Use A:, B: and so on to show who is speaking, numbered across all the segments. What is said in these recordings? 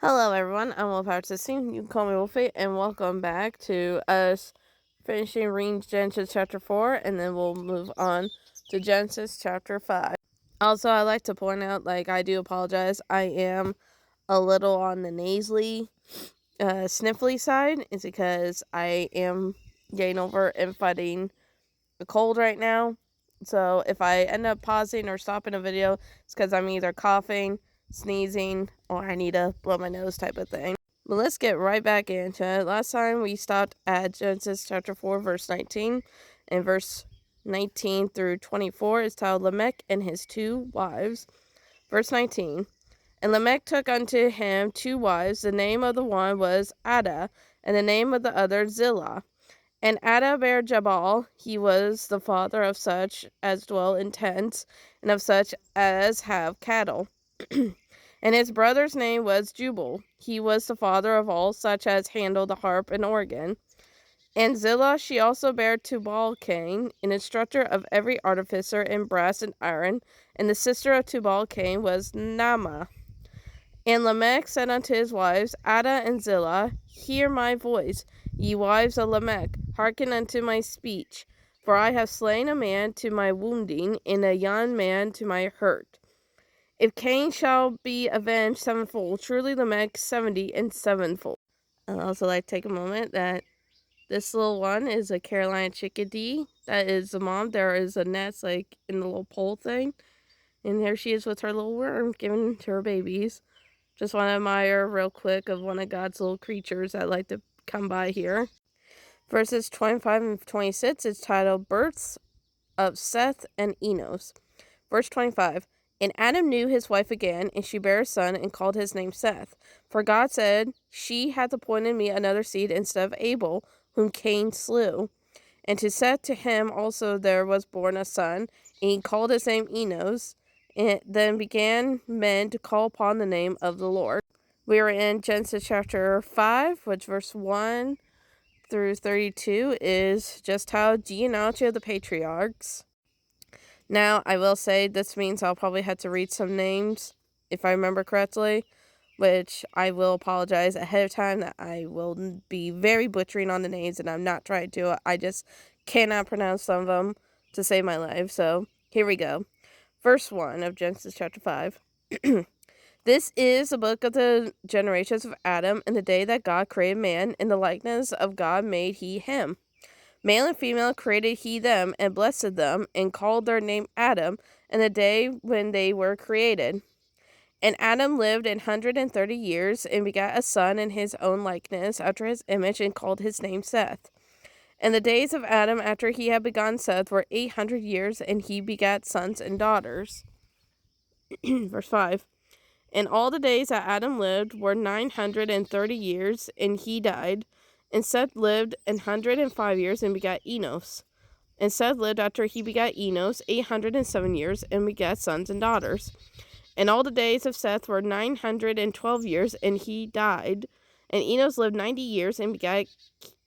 A: Hello everyone, I'm Wolf Artisting. You can call me Wolfie, and welcome back to us finishing reading Genesis chapter 4, and then we'll move on to Genesis chapter 5. Also, I like to point out, I do apologize, I am a little on the nasally, sniffly side. It's because I am getting over and fighting a cold right now. So if I end up pausing or stopping a video, it's because I'm either coughing, sneezing, or I need to blow my nose type of thing. But let's get right back into it. Last time we stopped at Genesis chapter 4, verse 19. And verse 19 through 24 is titled Lamech and his two wives. Verse 19. And Lamech took unto him two wives. The name of the one was Adah, and the name of the other Zillah. And Adah bare Jabal. He was the father of such as dwell in tents, and of such as have cattle. And his brother's name was Jubal. He was the father of all such as handle the harp and organ. And Zillah she also bare Tubal-Cain, an instructor of every artificer in brass and iron. And the sister of Tubal-Cain was Naamah. And Lamech said unto his wives, Adah and Zillah, hear my voice, ye wives of Lamech, hearken unto my speech. For I have slain a man to my wounding, and a young man to my hurt. If Cain shall be avenged sevenfold, truly Lamech 70 and sevenfold. I'd also like to take a moment that this little one is a Carolina chickadee. That is the mom. There is a nest in the little pole thing. And there she is with her little worm giving to her babies. Just want to admire real quick of one of God's little creatures that like to come by here. Verses 25 and 26 is titled Births of Seth and Enos. Verse 25. And Adam knew his wife again, and she bare a son, and called his name Seth. For God said, She hath appointed me another seed instead of Abel, whom Cain slew. And to Seth to him also there was born a son, and he called his name Enos. And then began men to call upon the name of the Lord. We are in Genesis chapter 5, which verse 1 through 32 is just how genealogy of the patriarchs. Now, I will say this means I'll probably have to read some names, if I remember correctly, which I will apologize ahead of time that I will be very butchering on the names, and I'm not trying to. I just cannot pronounce some of them to save my life. So, here we go. Verse 1 of Genesis chapter 5. This is the book of the generations of Adam. In the day that God created man, in the likeness of God made he him. Male and female created he them, and blessed them, and called their name Adam, in the day when they were created. And Adam lived 130 years, and begat a son in his own likeness, after his image, and called his name Seth. And the days of Adam after he had begotten Seth were 800 years, and he begat sons and daughters. Verse 5. And all the days that Adam lived were 930 years, and he died. And Seth lived 105 years, and begat Enos. And Seth lived after he begat Enos 807 years, and begat sons and daughters. And all the days of Seth were 912 years, and he died. And Enos lived 90 years, and begat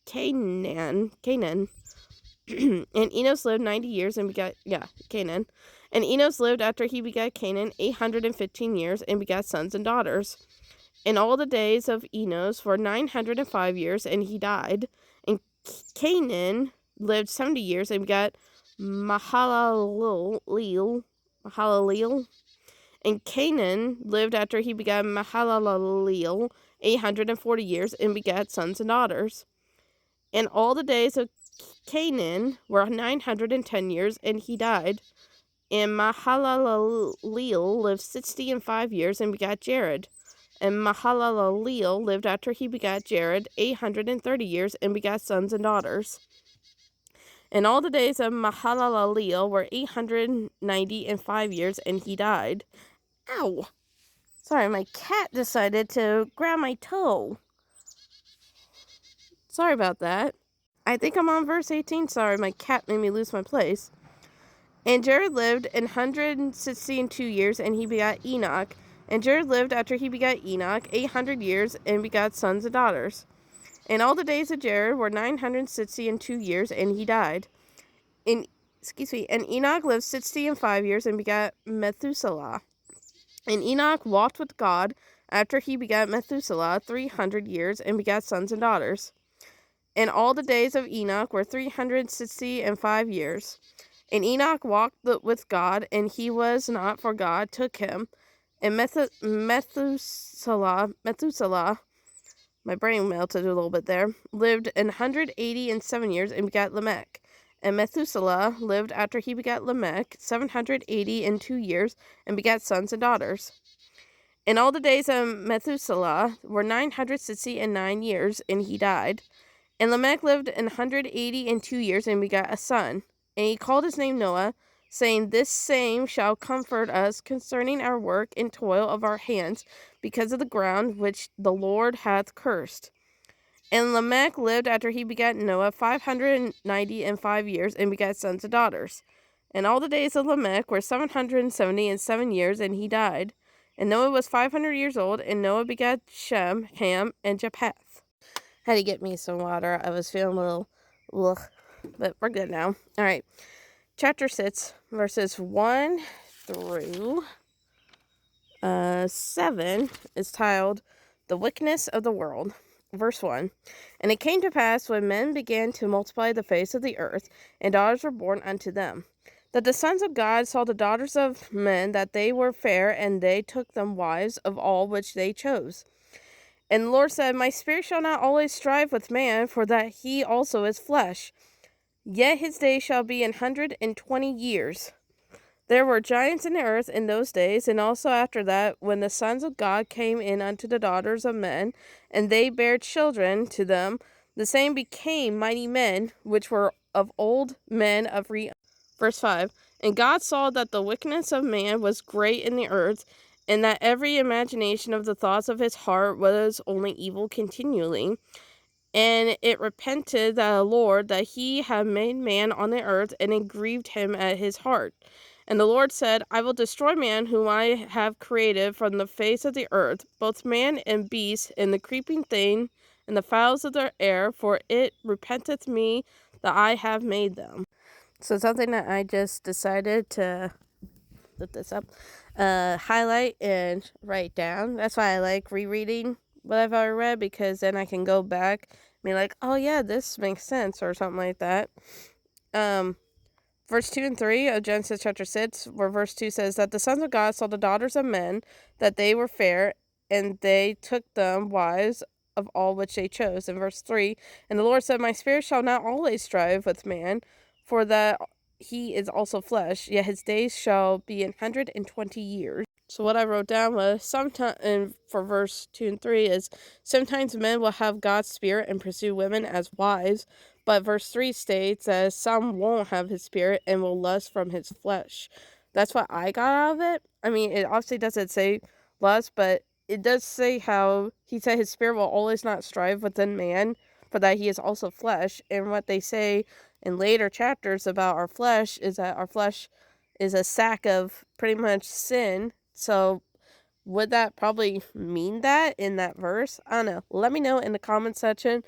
A: Canaan. And Enos lived 90 years, and begat, Canaan. And Enos lived after he begat Canaan 815 years, and begat sons and daughters. And all the days of Enos were 905 years, and he died. And Canaan lived 70 years, and begat Mahalaleel. And Canaan lived after he begat Mahalaleel 840 years, and begat sons and daughters. And all the days of Canaan were 910 years, and he died. And Mahalaleel lived 65 years, and begat Jared. And Mahalaleel lived after he begat Jared 830 years, and begat sons and daughters. And all the days of Mahalaleel were 895 years, and he died. Ow! Sorry, my cat decided to grab my toe. Sorry about that. I think I'm on verse 18. Sorry, my cat made me lose my place. And Jared lived 162 years, and he begat Enoch. And Jared lived after he begat Enoch 800 years, and begat sons and daughters. And all the days of Jared were 962 years, and he died. And Enoch lived 65 years, and begat Methuselah. And Enoch walked with God after he begat Methuselah 300 years, and begat sons and daughters. And all the days of Enoch were 365 years. And Enoch walked with God, and he was not, for God took him. And Methuselah, my brain melted a little bit there, lived 187 years, and begat Lamech. And Methuselah lived after he begat Lamech 782 years, and begat sons and daughters. And all the days of Methuselah were 969 years, and he died. And Lamech lived 182 years, and begat a son. And he called his name Noah, saying, This same shall comfort us concerning our work and toil of our hands, because of the ground which the Lord hath cursed. And Lamech lived after he begat Noah 595 years, and begat sons and daughters. And all the days of Lamech were 777 years, and he died. And Noah was 500 years old, and Noah begat Shem, Ham, and Japheth. Had to get me some water. I was feeling a little, ugh, but we're good now. All right. Chapter 6, verses 1 through 7 is titled, The Wickedness of the World. Verse 1. And it came to pass, when men began to multiply the face of the earth, and daughters were born unto them, that the sons of God saw the daughters of men, that they were fair, and they took them wives of all which they chose. And the Lord said, My spirit shall not always strive with man, for that he also is flesh. Yet his days shall be 120 years. There were giants in the earth in those days, and also after that, when the sons of God came in unto the daughters of men, and they bare children to them, the same became mighty men, which were of old men of Verse 5. And God saw that the wickedness of man was great in the earth, and that every imagination of the thoughts of his heart was only evil continually. And it repented the Lord that he had made man on the earth, and it grieved him at his heart. And the Lord said, I will destroy man whom I have created from the face of the earth, both man and beast, and the creeping thing, and the fowls of the air, for it repenteth me that I have made them. So something that I just decided to look this up, highlight and write down. That's why I like rereading what I've already read, because then I can go back and be like, oh yeah, this makes sense, or something like that. Verse 2 and 3 of Genesis chapter 6, where verse 2 says that the sons of God saw the daughters of men, that they were fair, and they took them wives of all which they chose. In verse 3, and the Lord said, My spirit shall not always strive with man, for that he is also flesh, yet his days shall be 120 years. So what I wrote down was, sometimes, and for verse 2 and 3 is, sometimes men will have God's spirit and pursue women as wives, but verse 3 states that some won't have his spirit and will lust from his flesh. That's what I got out of it. I mean, it obviously doesn't say lust, but it does say how he said his spirit will always not strive within man, for that he is also flesh. And what they say in later chapters about our flesh is that our flesh is a sack of pretty much sin. So would that probably mean that in that verse? I don't know. Let me know in the comment section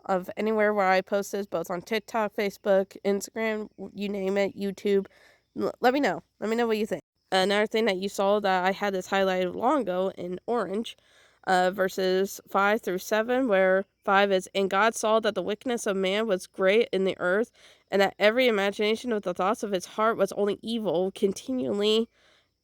A: of anywhere where I post this, both on TikTok, Facebook, Instagram, you name it, YouTube. Let me know. Let me know what you think. Another thing that you saw that I had this highlighted long ago in orange, verses 5 through 7, where 5 is, And God saw that the wickedness of man was great in the earth, and that every imagination of the thoughts of his heart was only evil continually.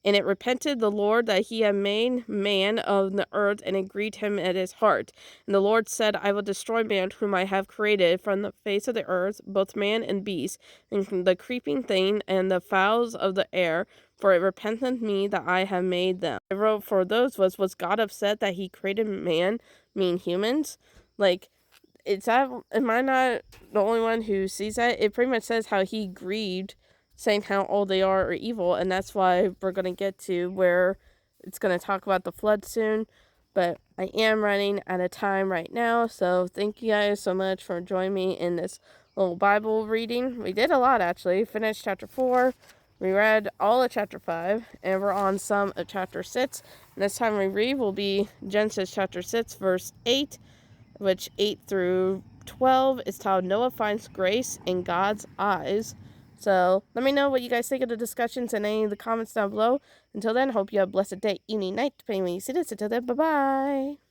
A: And it repented the Lord that he had made man of the earth, and it grieved him at his heart. And the Lord said, I will destroy man whom I have created from the face of the earth, both man and beast, and the creeping thing, and the fowls of the air, for it repenteth me that I have made them. I wrote for those was God upset that he created man, mean humans? Like, am I not the only one who sees that? It pretty much says how he grieved, saying how all they are evil, and that's why we're going to get to where it's going to talk about the flood soon. But I am running out of time right now, so thank you guys so much for joining me in this little Bible reading. We did a lot, actually. Finished chapter 4, we read all of chapter 5, and we're on some of chapter 6. And this time we read will be Genesis chapter 6, verse 8, which 8 through 12 is titled Noah Finds Grace in God's Eyes. So let me know what you guys think of the discussions in any of the comments down below. Until then, hope you have a blessed day, evening, night, depending when you see this. Until then, bye-bye.